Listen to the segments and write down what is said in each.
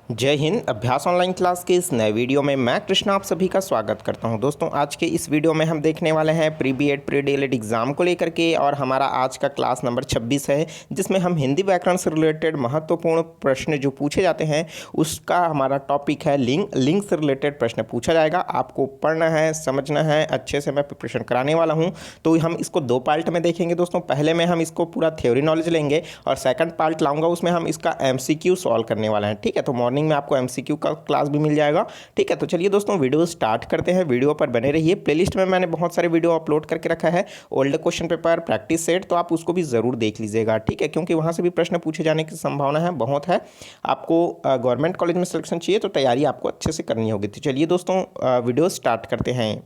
जय हिंद। अभ्यास online class के इस नए वीडियो में मैं कृष्णा आप सभी का स्वागत करता हूं। दोस्तों आज के इस वीडियो में हम देखने वाले हैं pre BEd pre DElEd exam को लेकर के, और हमारा आज का क्लास नंबर 26 है, जिसमें हम हिंदी व्याकरण से रिलेटेड महत्वपूर्ण प्रश्न जो पूछे जाते हैं उसका हमारा टॉपिक है लिंग। लिंग से रिलेटेड प्रश्न पूछा जाएगा, आपको पढ़ना है, समझना है, अच्छे से मैं प्रिपरेशन कराने वाला हूँ। तो हम इसको दो पार्ट में देखेंगे दोस्तों। पहले में हम इसको पूरा थ्योरी नॉलेज लेंगे और सेकंड पार्ट लाऊंगा, उसमें हम इसका एमसीक्यू सॉल्व करने वाला है। ठीक है, तो मॉर्निंग में आपको एमसीक्यू का क्लास भी मिल जाएगा। ठीक है, तो चलिए दोस्तों वीडियो स्टार्ट करते हैं। वीडियो पर बने रहिए। प्लेलिस्ट में मैंने बहुत सारे वीडियो अपलोड करके रखा है, old question paper, practice set, तो आप उसको भी ज़रूर देख लीजिएगा। ठीक है, क्योंकि वहाँ से भी प्रश्न पूछे जाने की संभावना है, बहुत है। आपको गवर्नमेंट कॉलेज में सिलेक्शन चाहिए तो तैयारी आपको अच्छे से करनी होगी। तो चलिए दोस्तों वीडियो स्टार्ट करते हैं।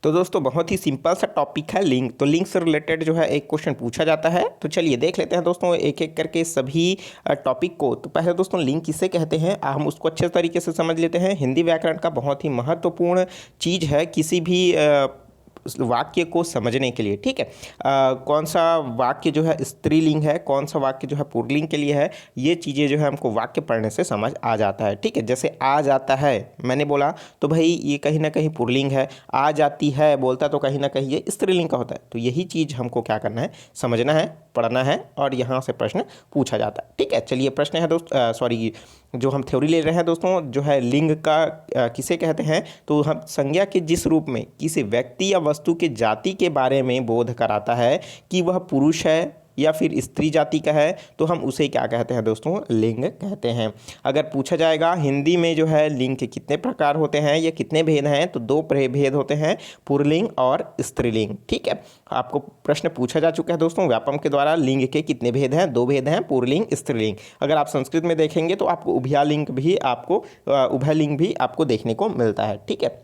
तो दोस्तों बहुत ही सिंपल सा टॉपिक है लिंग। तो लिंग से रिलेटेड जो है एक क्वेश्चन पूछा जाता है। तो चलिए देख लेते हैं दोस्तों एक एक करके सभी टॉपिक को। तो पहले दोस्तों लिंग किसे कहते हैं हम उसको अच्छे तरीके से समझ लेते हैं। हिंदी व्याकरण का बहुत ही महत्वपूर्ण चीज़ है किसी भी वाक्य को समझने के लिए। ठीक है, कौन सा वाक्य जो है स्त्रीलिंग है, कौन सा वाक्य जो है पुल्लिंग के लिए है, ये चीज़ें जो है हमको वाक्य पढ़ने से समझ आ जाता है। ठीक है, जैसे आ जाता है मैंने बोला तो भाई ये कहीं ना कहीं पुल्लिंग है, आ जाती है बोलता तो कहीं ना कहीं ये स्त्रीलिंग का होता है। तो यही चीज़ हमको क्या करना है, समझना है, पढ़ना है, और यहाँ से प्रश्न पूछा जाता है। ठीक है, चलिए प्रश्न है दोस्त, सॉरी जो हम थ्योरी ले रहे हैं दोस्तों, जो है लिंग का किसे कहते हैं। तो हम संज्ञा के जिस रूप में किसी व्यक्ति या वस्तु के जाति के बारे में बोध कराता है कि वह पुरुष है या फिर स्त्री जाति का है, तो हम उसे क्या कहते हैं दोस्तों, लिंग कहते हैं। अगर पूछा जाएगा हिंदी में जो है लिंग के कितने प्रकार होते हैं या कितने भेद हैं, तो दो भेद होते हैं, पुल्लिंग और स्त्रीलिंग। ठीक है, आपको प्रश्न पूछा जा चुका है दोस्तों व्यापम के द्वारा, लिंग के कितने भेद हैं, दो भेद हैं, पुल्लिंग स्त्रीलिंग। अगर आप संस्कृत में देखेंगे तो आपको उभयलिंग भी आपको देखने को मिलता है। ठीक है,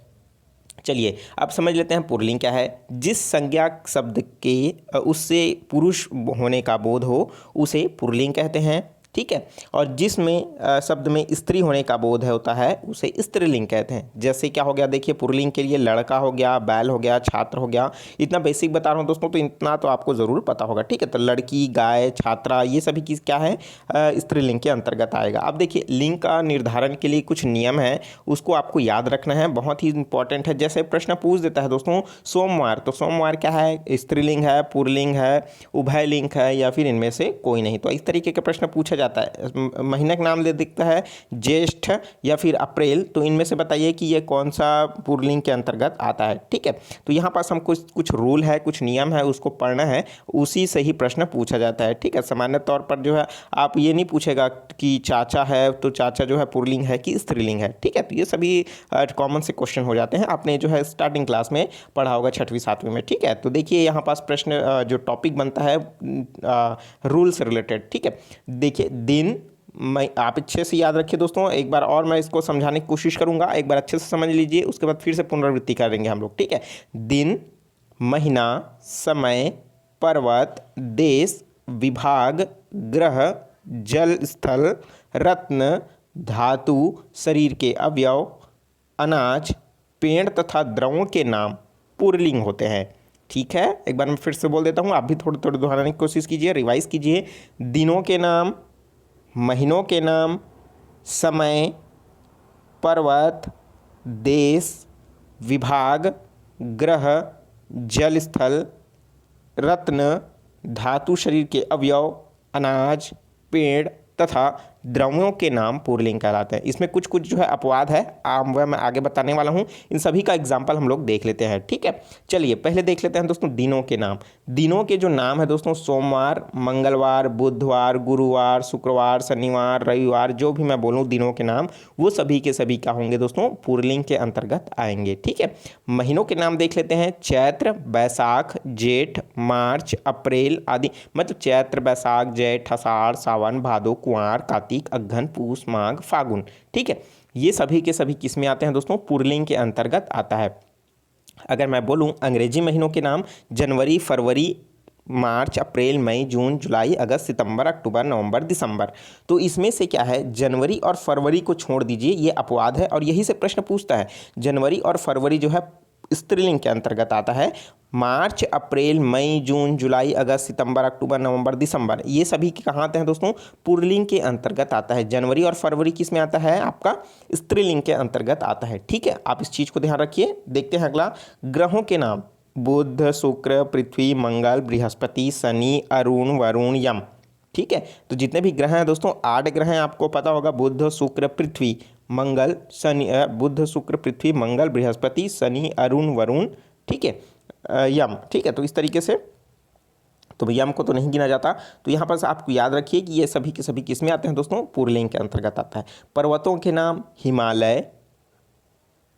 चलिए अब समझ लेते हैं पुल्लिंग क्या है। जिस संज्ञा शब्द के उससे पुरुष होने का बोध हो उसे पुल्लिंग कहते हैं। ठीक है, और जिसमें शब्द में स्त्री होने का बोध होता है उसे स्त्रीलिंग कहते हैं। जैसे क्या हो गया, देखिए पुल्लिंग के लिए लड़का हो गया, बैल हो गया, छात्र हो गया। इतना बेसिक बता रहा हूँ दोस्तों, तो इतना तो आपको ज़रूर पता होगा। ठीक है, तो लड़की, गाय, छात्रा, ये सभी चीज़ क्या है, स्त्रीलिंग के अंतर्गत आएगा। अब देखिए लिंग का निर्धारण के लिए कुछ नियम है, उसको आपको याद रखना है, बहुत ही इंपॉर्टेंट है। जैसे प्रश्न पूछ देता है दोस्तों सोमवार, तो सोमवार क्या है, स्त्रीलिंग है, पुल्लिंग है, उभयलिंग है, या फिर इनमें से कोई नहीं। तो इस तरीके के प्रश्न पूछा जाता है। महीने का नाम दे दिखता है ज्येष्ठ या फिर अप्रैल, तो इनमें से बताइए कि ये कौन सा पुल्लिंग के अंतर्गत आता है। ठीक है, तो यहाँ पास हमको कुछ रूल है, कुछ नियम है, उसको पढ़ना है, उसी से ही प्रश्न पूछा जाता है। ठीक है, सामान्य तौर पर जो है आप ये नहीं पूछेगा कि चाचा है तो चाचा जो है पुल्लिंग है कि स्त्रीलिंग है। ठीक है, तो ये सभी कॉमन से क्वेश्चन हो जाते हैं, आपने जो है स्टार्टिंग क्लास में पढ़ा होगा 6वीं 7वीं में। ठीक है, तो देखिए यहाँ पास प्रश्न जो टॉपिक बनता है रूल से रिलेटेड। ठीक है, देखिए दिन, मैं आप अच्छे से याद रखिए दोस्तों, एक बार और मैं इसको समझाने की कोशिश करूंगा, एक बार अच्छे से समझ लीजिए, उसके बाद फिर से पुनरावृत्ति करेंगे हम लोग। ठीक है, दिन, महीना, समय, पर्वत, देश, विभाग, ग्रह, जल स्थल, रत्न, धातु, शरीर के अवयव, अनाज, पेड़ तथा द्रवों के नाम पुल्लिंग होते हैं। ठीक है, एक बार मैं फिर से बोल देता हूँ, आप भी थोड़ी थोड़ी दोहराने की कोशिश कीजिए, रिवाइज कीजिए। दिनों के नाम, महीनों के नाम, समय, पर्वत, देश, विभाग, ग्रह, जल स्थल, रत्न, धातु, शरीर के अवयव, अनाज, पेड़ तथा द्रव्यों के नाम पुल्लिंग कहलाते हैं। इसमें कुछ कुछ जो है अपवाद है, वह मैं आगे बताने वाला हूँ। इन सभी का एग्जाम्पल हम लोग देख लेते हैं। ठीक है, चलिए पहले देख लेते हैं दोस्तों दिनों के नाम। दिनों के जो नाम है दोस्तों, सोमवार, मंगलवार, बुधवार, गुरुवार, शुक्रवार, शनिवार, रविवार, जो भी मैं बोलूँ दिनों के नाम, वो सभी के सभी क्या होंगे दोस्तों, पुल्लिंग के अंतर्गत आएंगे। ठीक है, महीनों के नाम देख लेते हैं, चैत्र, बैसाख, जेठ, मार्च, अप्रैल आदि। मतलब चैत्र, बैसाख, जेठ, आषाढ़, सावन, भादो, कुंवार, कार्तिक, अगहन, पूस, माघ, फागुन। ठीक है, ये सभी के सभी किस में आते हैं दोस्तों, पुल्लिंग के अंतर्गत आता है। अगर मैं बोलूं अंग्रेजी महीनों के नाम, जनवरी, फरवरी, मार्च, अप्रैल, मई, जून, जुलाई, अगस्त, सितंबर, अक्टूबर, नवंबर, दिसंबर, तो इसमें से क्या है, जनवरी और फरवरी को छोड़ दीजिए, ये अपवाद है और यही से प्रश्न पूछता है। जनवरी और फरवरी जो है स्त्रीलिंग के अंतर्गत आता है। मार्च, अप्रैल, मई, जून, जुलाई, अगस्त, सितंबर, अक्टूबर, नवंबर, दिसंबर, ये सभी कहाँ आते हैं दोस्तों? पुल्लिंग के अंतर्गत आता है। जनवरी और फरवरी किस में आता है? आपका स्त्रीलिंग के अंतर्गत आता है। ठीक है, आप इस चीज़ को ध्यान रखिए। देखते हैं अगला, ग्रहों के नाम। बुध, शुक्र, पृथ्वी, मंगल, बृहस्पति, शनि, अरुण, वरुण, यम। ठीक है, तो जितने भी ग्रह हैं दोस्तों, 8 ग्रह हैं, आपको पता होगा, बुध, शुक्र, पृथ्वी, मंगल, शनि, बुध, शुक्र, पृथ्वी, मंगल, बृहस्पति, शनि, अरुण, वरुण, ठीक है, यम। ठीक है, तो इस तरीके से, तो यम को तो नहीं गिना जाता। तो यहाँ पर आपको याद रखिए कि ये सभी के सभी किस में आते हैं दोस्तों? पुल्लिंग के अंतर्गत आता है। पर्वतों के नाम, हिमालय,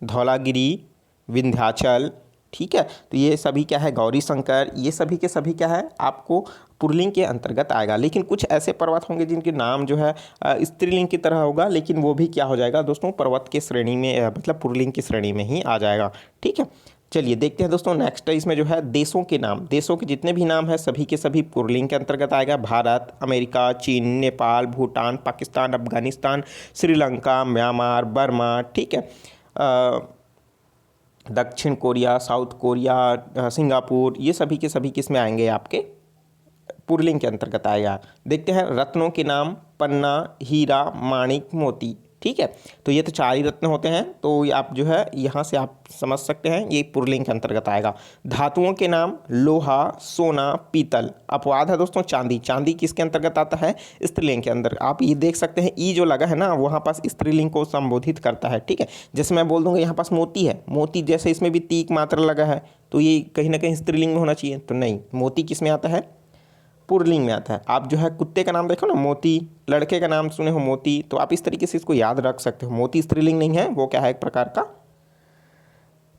धौलागिरी, विंध्याचल। ठीक है, तो ये सभी क्या है? गौरी शंकर, ये सभी के सभी क्या है? आपको पुल्लिंग के अंतर्गत आएगा। लेकिन कुछ ऐसे पर्वत होंगे जिनके नाम जो है स्त्रीलिंग की तरह होगा, लेकिन वो भी क्या हो जाएगा दोस्तों? पर्वत के श्रेणी में, मतलब पुल्लिंग की श्रेणी में ही आ जाएगा। ठीक है, चलिए देखते हैं दोस्तों नेक्स्ट इसमें जो है देशों के नाम। देशों के जितने भी नाम हैं सभी के सभी पुल्लिंग के अंतर्गत आएगा। भारत, अमेरिका, चीन, नेपाल, भूटान, पाकिस्तान, अफगानिस्तान, श्रीलंका, म्यांमार, बर्मा। ठीक है, दक्षिण कोरिया, साउथ कोरिया, सिंगापुर, ये सभी के सभी किस में आएंगे? आपके पुल्लिंग के अंतर्गत आएगा। देखते हैं रत्नों के नाम, पन्ना, हीरा, माणिक, मोती। ठीक है, तो ये तो 4 ही रत्न होते हैं, तो आप जो है यहाँ से आप समझ सकते हैं ये पुल्लिंग के अंतर्गत आएगा। धातुओं के नाम, लोहा, सोना, पीतल। अपवाद है दोस्तों चांदी। चांदी किसके अंतर्गत आता है? स्त्रीलिंग के अंदर। आप ये देख सकते हैं ई जो लगा है ना, वहाँ पास स्त्रीलिंग को संबोधित करता है। ठीक है, जैसे मैं बोल दूंगा यहाँ पास मोती है, मोती जैसे इसमें भी तीक मात्रा लगा है, तो ये कहीं ना कहीं स्त्रीलिंग में होना चाहिए, तो नहीं, मोती किस में आता है? पुल्लिंग में आता है। आप जो है कुत्ते का नाम देखो ना, मोती, लड़के का नाम सुने हो, मोती, तो आप इस तरीके से इसको याद रख सकते हो। मोती स्त्रीलिंग नहीं है, वो क्या है? एक प्रकार का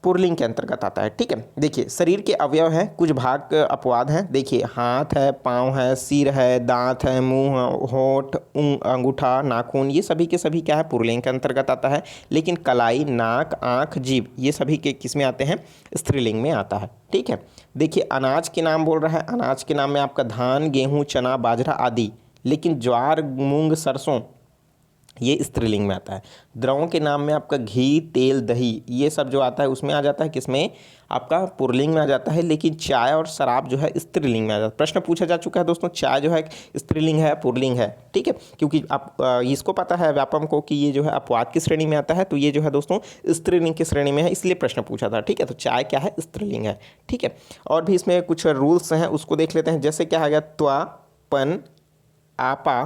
पुल्लिंग के अंतर्गत आता है। ठीक है, देखिए शरीर के अवयव हैं, कुछ भाग अपवाद हैं। देखिए हाथ है, पाँव है, सिर है, दांत है, मुंह, होंठ, अंगूठा, नाखून, ये सभी के सभी क्या है? पुल्लिंग के अंतर्गत आता है। लेकिन कलाई, नाक, आँख, जीभ, ये सभी के किस में आते हैं? स्त्रीलिंग में आता है। ठीक है, देखिए अनाज के नाम बोल रहा है। अनाज के नाम में आपका धान, गेहूँ, चना, बाजरा आदि। लेकिन ज्वार, मूंग, सरसों, ये स्त्रीलिंग में आता है। द्रवों के नाम में आपका घी, तेल, दही, ये सब जो आता है उसमें आ जाता है, किसमें? आपका पुल्लिंग में आ जाता है। लेकिन चाय और शराब जो है स्त्रीलिंग में आ जाता है। प्रश्न पूछा जा चुका है दोस्तों, चाय जो है स्त्रीलिंग है, पुल्लिंग है। ठीक है, क्योंकि आप इसको पता है व्यापम को कि ये जो है अपवाद की श्रेणी में आता है, तो ये जो है दोस्तों स्त्रीलिंग की श्रेणी में है, इसलिए प्रश्न पूछा था। ठीक है, तो चाय क्या है? स्त्रीलिंग है। ठीक है, और भी इसमें कुछ रूल्स हैं, उसको देख लेते हैं। जैसे क्या है गया? त्वा, पन, आपा,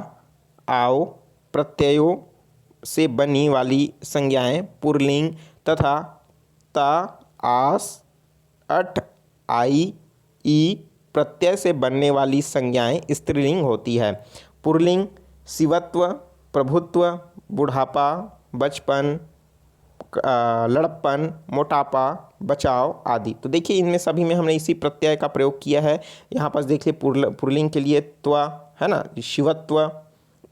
आओ, प्रत्ययों से बनी वाली संज्ञाएं पुल्लिंग तथा ता, आस, अट, आई, ई प्रत्यय से बनने वाली संज्ञाएं स्त्रीलिंग होती है। पुल्लिंग शिवत्व, प्रभुत्व, बुढ़ापा, बचपन, लड़प्पन, मोटापा, बचाव आदि। तो देखिए इनमें सभी में हमने इसी प्रत्यय का प्रयोग किया है। यहाँ पर देखिए पुल्लिंग के लिए त्वा है ना, शिवत्व,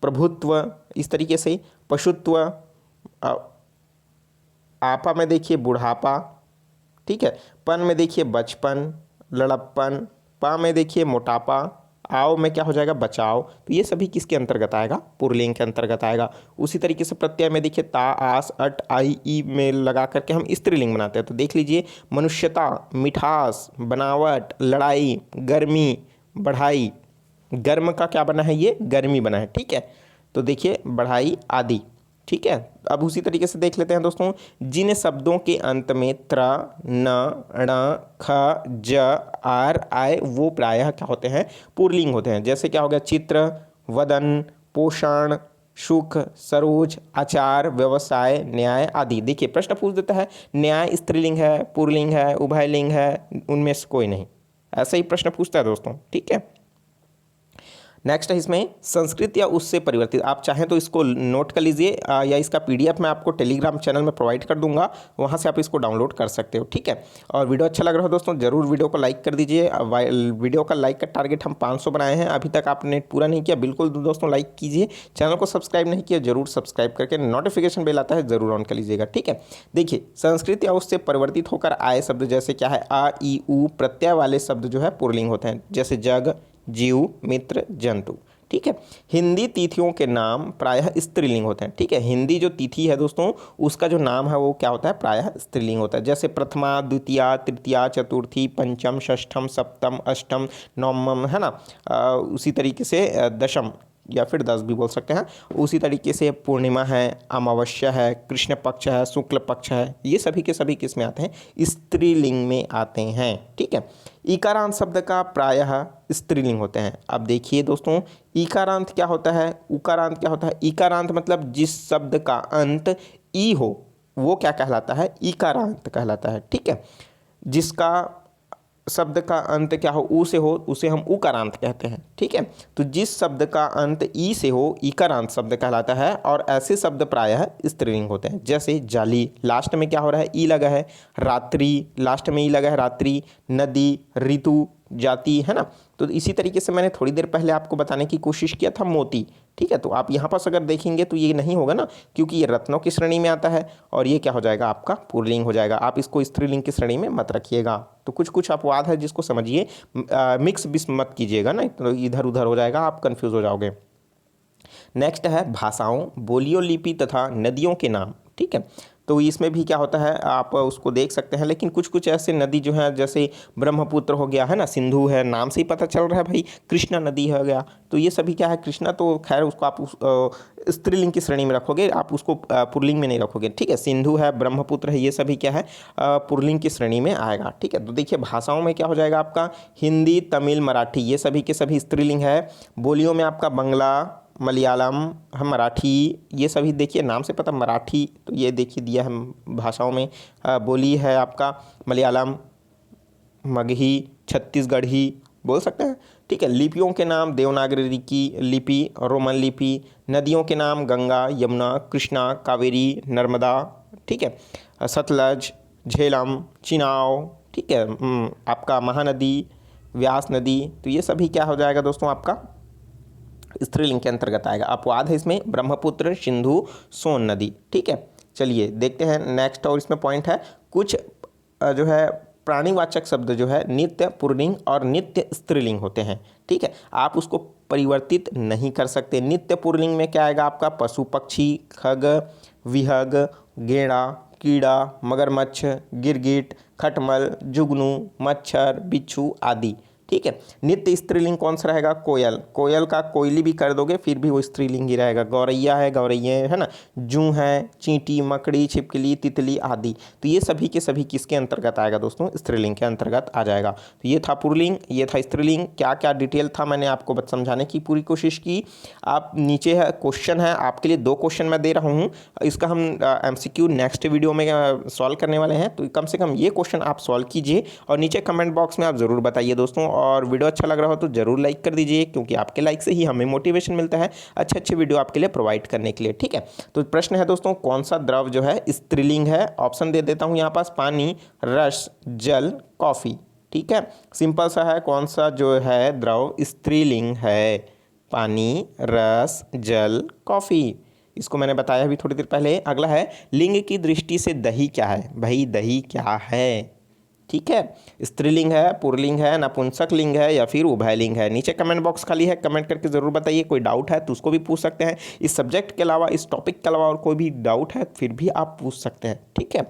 प्रभुत्व, इस तरीके से पशुत्व, आपा में देखिए बुढ़ापा। ठीक है, पन में देखिए बचपन, लड़प्पन, पा में देखिए मोटापा, आओ में क्या हो जाएगा? बचाव। तो ये सभी किसके अंतर्गत आएगा? पुल्लिंग के अंतर्गत आएगा। उसी तरीके से प्रत्यय में देखिए ता, आस, अट, आई, ई में लगा करके हम स्त्रीलिंग बनाते हैं। तो देख लीजिए मनुष्यता, मिठास, बनावट, लड़ाई, गर्मी, बढ़ाई। गर्म का क्या बना है? ये गर्मी बना है। ठीक है, तो देखिए बढ़ाई आदि। ठीक है, अब उसी तरीके से देख लेते हैं दोस्तों, जिन शब्दों के अंत में त्र, न, ण, ख, ज, आर, आय, वो प्रायः क्या होते हैं? पुल्लिंग होते हैं। जैसे क्या हो गया? चित्र, वदन, पोषण, सुख, सरोज, आचार, व्यवसाय, न्याय आदि। देखिए प्रश्न पूछ देता है न्याय स्त्रीलिंग है, पुल्लिंग है, उभयलिंग है, उनमें से कोई नहीं, ऐसा ही प्रश्न पूछता है दोस्तों। ठीक है, नेक्स्ट है इसमें संस्कृत या उससे परिवर्तित। आप चाहें तो इसको नोट कर लीजिए, या इसका पीडीएफ मैं आपको टेलीग्राम चैनल में प्रोवाइड कर दूंगा, वहां से आप इसको डाउनलोड कर सकते हो। ठीक है, और वीडियो अच्छा लग रहा हो दोस्तों जरूर वीडियो को लाइक कर दीजिए। वीडियो का लाइक का टारगेट हम 500 बनाए हैं, अभी तक आपने पूरा नहीं किया, बिल्कुल दोस्तों लाइक कीजिए। चैनल को सब्सक्राइब नहीं किया जरूर सब्सक्राइब करके नोटिफिकेशन बेल आता है जरूर ऑन कर लीजिएगा। ठीक है, देखिए संस्कृत या उससे परिवर्तित होकर आए शब्द जैसे क्या है? आ, ई, उ प्रत्यय वाले शब्द जो है पुल्लिंग होते हैं। जैसे जग, जीव, मित्र, जंतु। ठीक है। हिंदी तिथियों के नाम प्रायः स्त्रीलिंग होते हैं, ठीक है। हिंदी जो तिथि है दोस्तों उसका जो नाम है वो क्या होता है, प्रायः स्त्रीलिंग होता है। जैसे प्रथमा, द्वितीया, तृतीया, चतुर्थी, पंचम, षष्ठम, सप्तम, अष्टम, नवम, है ना। उसी तरीके से दशम या फिर 10 भी बोल सकते हैं। उसी तरीके से पूर्णिमा है, अमावस्या है, कृष्ण पक्ष है, शुक्ल पक्ष है, ये सभी के सभी किस में आते हैं, स्त्रीलिंग में आते हैं, ठीक है। इकारांत शब्द का प्रायः स्त्रीलिंग होते हैं। अब देखिए दोस्तों, इकारांत क्या होता है, उकारांत क्या होता है। इकारांत मतलब जिस शब्द का अंत ई हो वो क्या कहलाता है, इकारांत कहलाता है, ठीक है। जिसका शब्द का अंत क्या हो, ऊ से हो, उसे हम उकारांत कहते हैं, ठीक है। तो जिस शब्द का अंत ई से हो इकारांत शब्द कहलाता है, और ऐसे शब्द प्रायः स्त्रीलिंग होते हैं। जैसे जाली, लास्ट में क्या हो रहा है, ई लगा है। रात्रि, लास्ट में ई लगा है, रात्रि। नदी, ऋतु, जाति, है ना। तो इसी तरीके से मैंने थोड़ी देर पहले आपको बताने की कोशिश किया था मोती, ठीक है। तो आप यहाँ पास अगर देखेंगे तो ये नहीं होगा ना, क्योंकि ये रत्नों की श्रेणी में आता है और ये क्या हो जाएगा, आपका पुल्लिंग हो जाएगा। आप इसको स्त्रीलिंग की श्रेणी में मत रखिएगा। तो कुछ कुछ अपवाद है जिसको समझिए, मिक्स बिस मत कीजिएगा ना, तो इधर उधर हो जाएगा, आप कन्फ्यूज़ हो जाओगे। नेक्स्ट है भाषाओं, बोलियों, लिपि तथा नदियों के नाम, ठीक है। तो इसमें भी क्या होता है आप उसको देख सकते हैं, लेकिन कुछ कुछ ऐसे नदी जो है, जैसे ब्रह्मपुत्र हो गया, है ना, सिंधु है, नाम से ही पता चल रहा है भाई, कृष्णा नदी हो गया। तो ये सभी क्या है, कृष्णा तो खैर उसको आप स्त्रीलिंग की श्रेणी में रखोगे, आप उसको पुल्लिंग में नहीं रखोगे, ठीक है। सिंधु है, ब्रह्मपुत्र है, ये सभी क्या है, पुल्लिंग की श्रेणी में आएगा, ठीक है। तो देखिए भाषाओं में क्या हो जाएगा आपका, हिंदी, तमिल, मराठी, ये सभी के सभी स्त्रीलिंग है। बोलियों में आपका बंगला, मलयालम है, मराठी, ये सभी देखिए नाम से पता, मराठी तो ये देखिए दिया है भाषाओं में। बोली है आपका मलयालम, मगही, छत्तीसगढ़ी बोल सकते हैं, ठीक है। लिपियों के नाम देवनागरी की लिपि, रोमन लिपि। नदियों के नाम गंगा, यमुना, कृष्णा, कावेरी, नर्मदा, ठीक है। सतलज, झेलम, चिनाव, ठीक है। आपका महानदी, व्यास नदी, तो ये सभी क्या हो जाएगा दोस्तों, आपका स्त्रीलिंग के अंतर्गत आएगा। अपवाद है इसमें ब्रह्मपुत्र, सिंधु, सोन नदी, ठीक है। चलिए देखते हैं नेक्स्ट, और इसमें पॉइंट है कुछ जो है प्राणीवाचक शब्द जो है नित्य पुल्लिंग और नित्य स्त्रीलिंग होते हैं, ठीक है। आप उसको परिवर्तित नहीं कर सकते। नित्य पुल्लिंग में क्या आएगा आपका, पशु पक्षी, खग, विहग, गेड़ा, कीड़ा, मगरमच्छ, गिरगिट, खटमल, जुगनू, मच्छर, बिच्छू आदि, ठीक है। नित्य स्त्रीलिंग कौन सा रहेगा, कोयल। कोयल का कोयली भी कर दोगे फिर भी वो स्त्रीलिंग ही रहेगा। गौरैया है, गौरैये, है ना। जू है, चींटी, मकड़ी, छिपकली, तितली आदि। तो ये सभी के सभी किसके अंतर्गत आएगा दोस्तों, स्त्रीलिंग के अंतर्गत आ जाएगा। तो ये था पुल्लिंग, ये था स्त्रीलिंग। क्या क्या डिटेल था मैंने आपको समझाने की पूरी कोशिश की। आप नीचे है क्वेश्चन है, आपके लिए 2 क्वेश्चन मैं दे रहा हूँ, इसका हम MCQ नेक्स्ट वीडियो में सॉल्व करने वाले हैं। तो कम से कम ये क्वेश्चन आप सॉल्व कीजिए और नीचे कमेंट बॉक्स में आप ज़रूर बताइए दोस्तों। और वीडियो अच्छा लग रहा हो तो ज़रूर लाइक कर दीजिए, क्योंकि आपके लाइक से ही हमें मोटिवेशन मिलता है अच्छे अच्छे वीडियो आपके लिए प्रोवाइड करने के लिए, ठीक है। तो प्रश्न है दोस्तों, कौन सा द्रव जो है स्त्रीलिंग है। ऑप्शन दे देता हूँ यहाँ पास, पानी, रस, जल, कॉफ़ी, ठीक है। सिंपल सा है, कौन सा जो है द्रव स्त्रीलिंग है, पानी, रस, जल, कॉफ़ी। इसको मैंने बताया अभी थोड़ी देर पहले। अगला है लिंग की दृष्टि से दही क्या है, भाई दही क्या है, ठीक है। स्त्रीलिंग है, पुल्लिंग है, नपुंसक लिंग है या फिर उभयलिंग है। नीचे कमेंट बॉक्स खाली है, कमेंट करके ज़रूर बताइए। कोई डाउट है तो उसको भी पूछ सकते हैं। इस सब्जेक्ट के अलावा, इस टॉपिक के अलावा और कोई भी डाउट है फिर भी आप पूछ सकते हैं, ठीक है।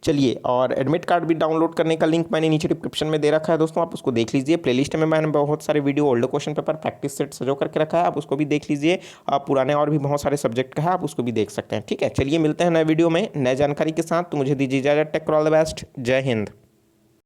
चलिए, और एडमिट कार्ड भी डाउनलोड करने का लिंक मैंने नीचे डिस्क्रिप्शन में दे रखा है दोस्तों, आप उसको देख लीजिए। प्लेलिस्ट में मैंने बहुत सारे video old question paper practice set सजो करके रखा है, आप उसको भी देख लीजिए। आप पुराने और भी बहुत सारे सब्जेक्ट का है, आप उसको भी देख सकते हैं, ठीक है। चलिए मिलते हैं नए वीडियो में नए जानकारी के साथ। तो मुझे दीजिए इजाज़त। टेक ऑल द बेस्ट, जय हिंद।